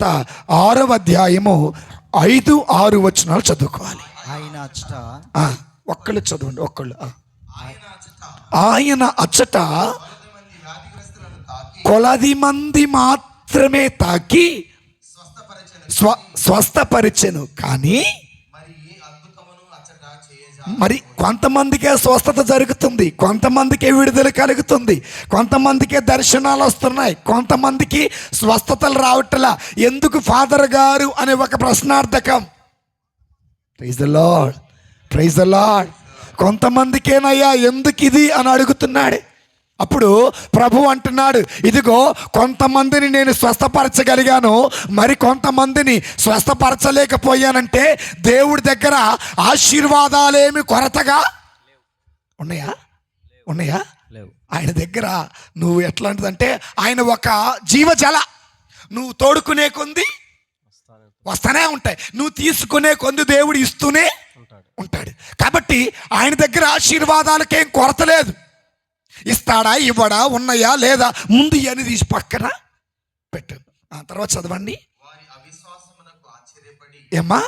సువార్త 6వ అధ్యాయము 5-6 వచనాలు చదువుకోవాలి. ఆయన అచ్చట ఒక్కళ్ళు చదవండి, ఒక్కళ్ళు. ఆయన అచ్చట కొలది మంది మాత్రమే తాకి స్వస్థపరిచెను, కానీ మరి కొంతమందికే స్వస్థత జరుగుతుంది, కొంతమందికే విడుదల కలుగుతుంది, కొంతమందికే దర్శనాలు వస్తున్నాయి, కొంతమందికి స్వస్థతలు రావట్లా. ఎందుకు ఫాదర్ గారు అనే ఒక ప్రశ్నార్థకం. Praise the lord, praise the lord. కొంతమందికేనయ్యా ఎందుకు ఇది అని అడుగుతున్నాడు. అప్పుడు ప్రభు అంటున్నాడు, ఇదిగో కొంతమందిని నేను స్వస్థపరచగలిగాను, మరి కొంతమందిని స్వస్థపరచలేకపోయానంటే దేవుడి దగ్గర ఆశీర్వాదాలేమి కొరతగా ఉన్నాయా? ఉన్నాయా? ఆయన దగ్గర నువ్వు ఎట్లాంటిదంటే ఆయన ఒక జీవజల. నువ్వు తోడుకునే కొంది వస్తానే ఉంటాయి, నువ్వు తీసుకునే కొంది దేవుడు ఇస్తూనే ఉంటాడు. కాబట్టి ఆయన దగ్గర ఆశీర్వాదాలకేం కొరత లేదు. ఇస్తాడా, ఇవ్వడా, ఉన్నాయా లేదా, ముందు అని తీసి పక్కన పెట్టాను. తర్వాత చదవండి. ఏమ్మా,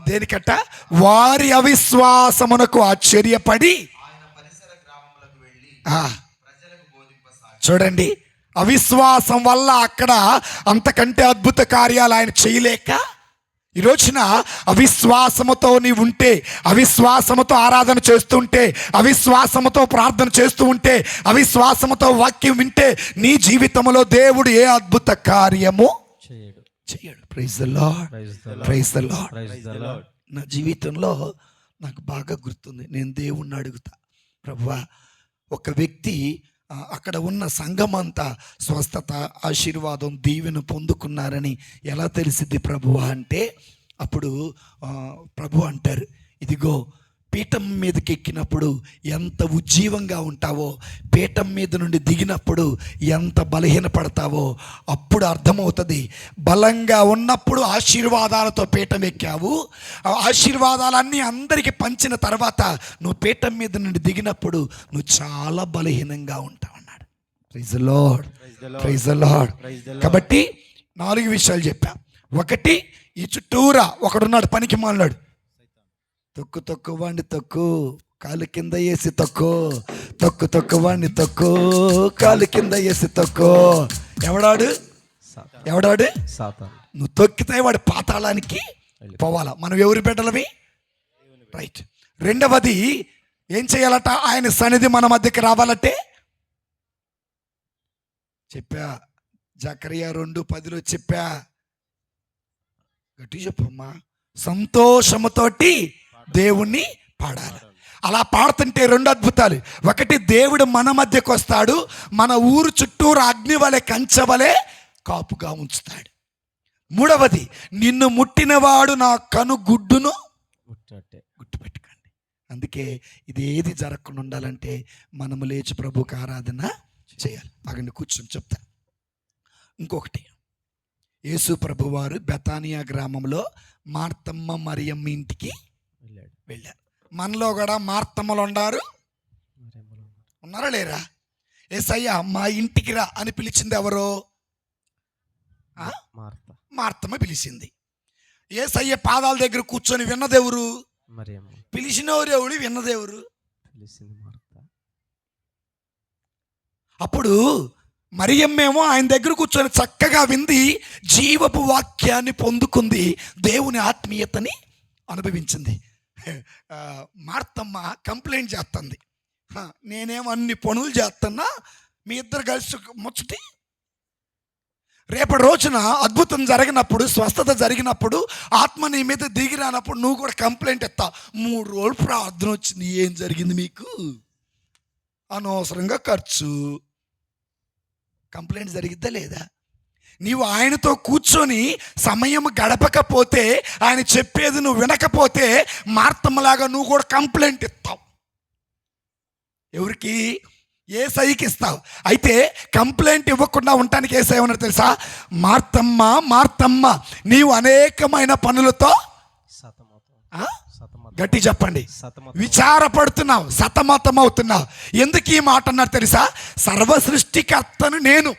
దేనికట్ట? వారి అవిశ్వాసమునకు ఆశ్చర్యపడి. చూడండి, అవిశ్వాసం వల్ల అక్కడ అంతకంటే అద్భుత కార్యాలు ఆయన చేయలేక, ఈ రోజున అవిశ్వాసముతో నీవు ఉంటే, అవిశ్వాసముతో ఆరాధన చేస్తుంటే, అవిశ్వాసముతో ప్రార్థన చేస్తూ ఉంటే, అవిశ్వాసముతో వాక్యం వింటే నీ జీవితంలో దేవుడు ఏ అద్భుత కార్యము చేయడు. Praise the lord, praise the Lord. నా జీవితంలో నాకు బాగా గుర్తుంది, నేను దేవుణ్ణి అడుగుతా, ప్రభువా ఒక వ్యక్తి అక్కడ ఉన్న సంఘం అంతా స్వస్థత, ఆశీర్వాదం, దీవెన పొందుకున్నారని ఎలా తెలిసిద్ది ప్రభువా అంటే, అప్పుడు ప్రభు అంటారు, ఇదిగో పీఠం మీదకి ఎక్కినప్పుడు ఎంత ఉజ్జీవంగా ఉంటావో, పీఠం మీద నుండి దిగినప్పుడు ఎంత బలహీనపడతావో అప్పుడు అర్థమవుతుంది. బలంగా ఉన్నప్పుడు ఆశీర్వాదాలతో పీఠం ఎక్కావు, ఆశీర్వాదాలన్నీ అందరికీ పంచిన తర్వాత నువ్వు పీఠం మీద నుండి దిగినప్పుడు నువ్వు చాలా బలహీనంగా ఉంటావు అన్నాడు. Praise the lord, praise the Lord. కాబట్టి 4 విషయాలు చెప్పా. ఒకటి, ఈ చుట్టూరా ఒకడున్నాడు పనికి మాలినాడు. తొక్కు వాడిని తొక్కు, కాలు కింద వేసి తొక్కు, తొక్కు వాడిని తొక్కు, కాలు కింద వేసి తొక్కు. ఎవడాడు? నువ్వు తొక్కితే వాడు పాతాళానికి పోవాలా. మనం ఎవరి బిడ్డలవి? రైట్. రెండవది ఏం చేయాలట? ఆయన సన్నిధి మన మధ్యకి రావాలంటే చెప్పా, జకరియా 2:10 చెప్పా, గట్టి చెప్పమ్మా, సంతోషముతోటి దేవుణ్ణి పాడాలి. అలా పాడుతుంటే 2 అద్భుతాలు. ఒకటి, దేవుడు మన మధ్యకు వస్తాడు, మన ఊరు చుట్టూరు అగ్ని వలె కంచవలే కాపుగా ఉంచుతాడు. మూడవది, నిన్ను ముట్టినవాడు నా కను గుడ్డును గుర్తుపెట్టుకోండి. అందుకే ఇది ఏది జరగకుండా ఉండాలంటే మనము లేచి ప్రభువుకి ఆరాధన చేయాలి. అగండి కూర్చొని చెప్తా. ఇంకొకటి, యేసు ప్రభువారు బెతానియా గ్రామంలో మార్తమ్మ మరియమ్మ ఇంటికి వెళ్ళారు. మనలో కూడా మార్తమ్మలు ఉన్నారా లేరా? యేసయ్య మా ఇంటికి రా అని పిలిచింది ఎవరో? మార్తమ్మ పిలిచింది. యేసయ్య పాదాల దగ్గర కూర్చొని విన్నదెవరు? పిలిచినవరెవడు? విన్నదెవరు? అప్పుడు మరియమ్మేమో ఆయన దగ్గర కూర్చొని చక్కగా వింది, జీవపు వాక్యాన్ని పొందుకుంది, దేవుని ఆత్మీయతని అనుభవించింది. మార్తమ్మ కంప్లైంట్ చేస్తుంది, నేనేమో అన్ని పనులు చేస్తున్నా, మీ ఇద్దరు కలిసి ముచ్చటి. రేపటి రోజున అద్భుతం జరిగినప్పుడు, స్వస్థత జరిగినప్పుడు, ఆత్మ నీ మీద దిగి రానప్పుడు నువ్వు కూడా కంప్లైంట్ ఇస్తావు. 3 రోజులు ప్రార్థన వచ్చింది, ఏం జరిగింది మీకు? అనవసరంగా ఖర్చు. కంప్లైంట్ జరిగిద్దా లేదా? నీవు ఆయనతో కూర్చొని సమయం గడపకపోతే, ఆయన చెప్పేది నువ్వు వినకపోతే, మార్తమ్మలాగా నువ్వు కూడా కంప్లైంట్ ఇస్తావు. ఎవరికి? యేసయ్యకి ఇస్తావు. అయితే కంప్లైంట్ ఇవ్వకుండా ఉండటానికి యేసయ్య ఏమన్నాడు తెలుసా? మార్తమ్మ, మార్తమ్మ, నీవు అనేకమైన పనులతో గట్టి చెప్పండి, విచారపడుతున్నావు, సతమతం అవుతున్నావు. ఎందుకు ఈ మాట అన్నారు తెలుసా? సర్వ సృష్టికర్తను నేను,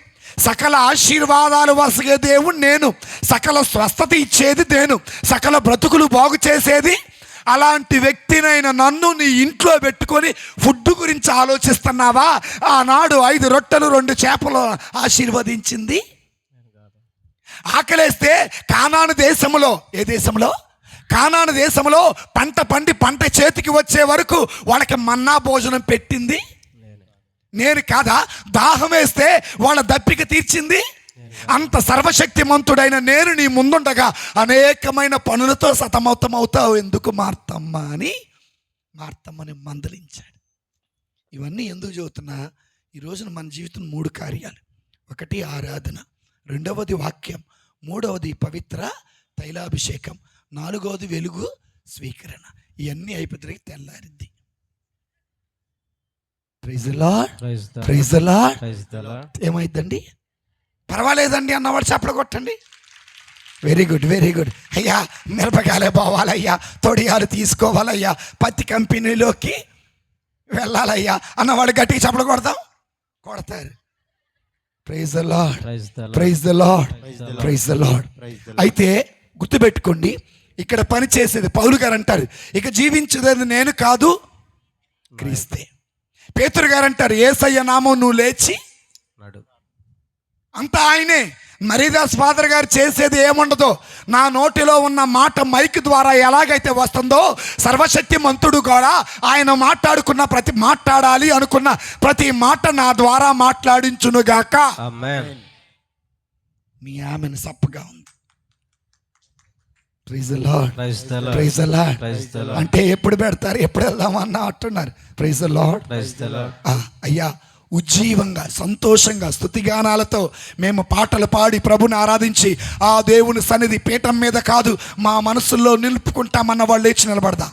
సకల ఆశీర్వాదాలు వసగే దేవుడు నేను, సకల స్వస్థత ఇచ్చేది నేను, సకల బ్రతుకులు బాగు చేసేది. అలాంటి వ్యక్తినైన నన్ను నీ ఇంట్లో పెట్టుకొని ఫుడ్ గురించి ఆలోచిస్తున్నావా? ఆనాడు 5 రొట్టెలు 2 చేపలు ఆశీర్వదించింది. ఆకలేస్తే కానాను దేశంలో, ఏ దేశంలో? కానాను దేశంలో పంట పండి పంట చేతికి వచ్చే వరకు వాళ్ళకి మన్నా భోజనం పెట్టింది నేను కాదా? దాహం వేస్తే వాళ్ళ దప్పిక తీర్చింది. అంత సర్వశక్తిమంతుడైన నేను నీ ముందుండగా అనేకమైన పనులతో సతమతమవుతావు ఎందుకు మార్తమ్మ అని మార్తమ్మని మందలించాడు. ఇవన్నీ ఎందుకు చదువుతున్నా? ఈ రోజున మన జీవితం 3 కార్యాలు. 1 ఆరాధన, 2వది వాక్యం, 3వది పవిత్ర తైలాభిషేకం, 4వది వెలుగు స్వీకరణ. ఇవన్నీ అయిపోతే తెల్లారిద్ది. Praise the lord, praise the lord. ఏమైందండి? పర్వాలేదండి అన్నవాడు చప్పలు కొట్టండి. Very good, very good. అయ్యా మిరపకాయలే పోవాలయ్యా, తొడియాలు తీసుకోవాలయ్యా, పత్తి కంపెనీలోకి వెళ్ళాలయ్యా అన్నవాడు గట్టిగా చప్పలు కొడతారు. Praise the lord, praise the lord, praise the Lord. అయితే గుర్తుపెట్టుకోండి, ఇక్కడ పని చేసేది పౌలు గారు అంటారు, ఇక జీవించేది నేను కాదు క్రీస్తే. పేతురు గారు అంటారు, యేసయ్య నామం నువ్వు లేచి అంతా ఆయనే. మరీదాస్ ఫాదర్ గారు చేసేది ఏముండదో, నా నోటిలో ఉన్న మాట మైక్ ద్వారా ఎలాగైతే వస్తుందో సర్వశక్తి మంతుడు కూడా ఆయన మాట్లాడాలి అనుకున్న ప్రతి మాట నా ద్వారా మాట్లాడించునుగాక. మీ ఆమెను సప్పగా ఉంది. Praise the lord, praise the Lord. అంటే ఎప్పుడు పెడతారు, ఎప్పుడు వెళ్దామన్నా అంటున్నారు. Praise the Lord. అయ్యా ఉజ్జీవంగా సంతోషంగా స్తుతిగానాలతో మేము పాటలు పాడి ప్రభుని ఆరాధించి ఆ దేవుని సన్నిధి పీఠం మీద కాదు మా మనసుల్లో నిలుపుకుంటామన్న వాళ్ళు లేచి నిలబడదాం.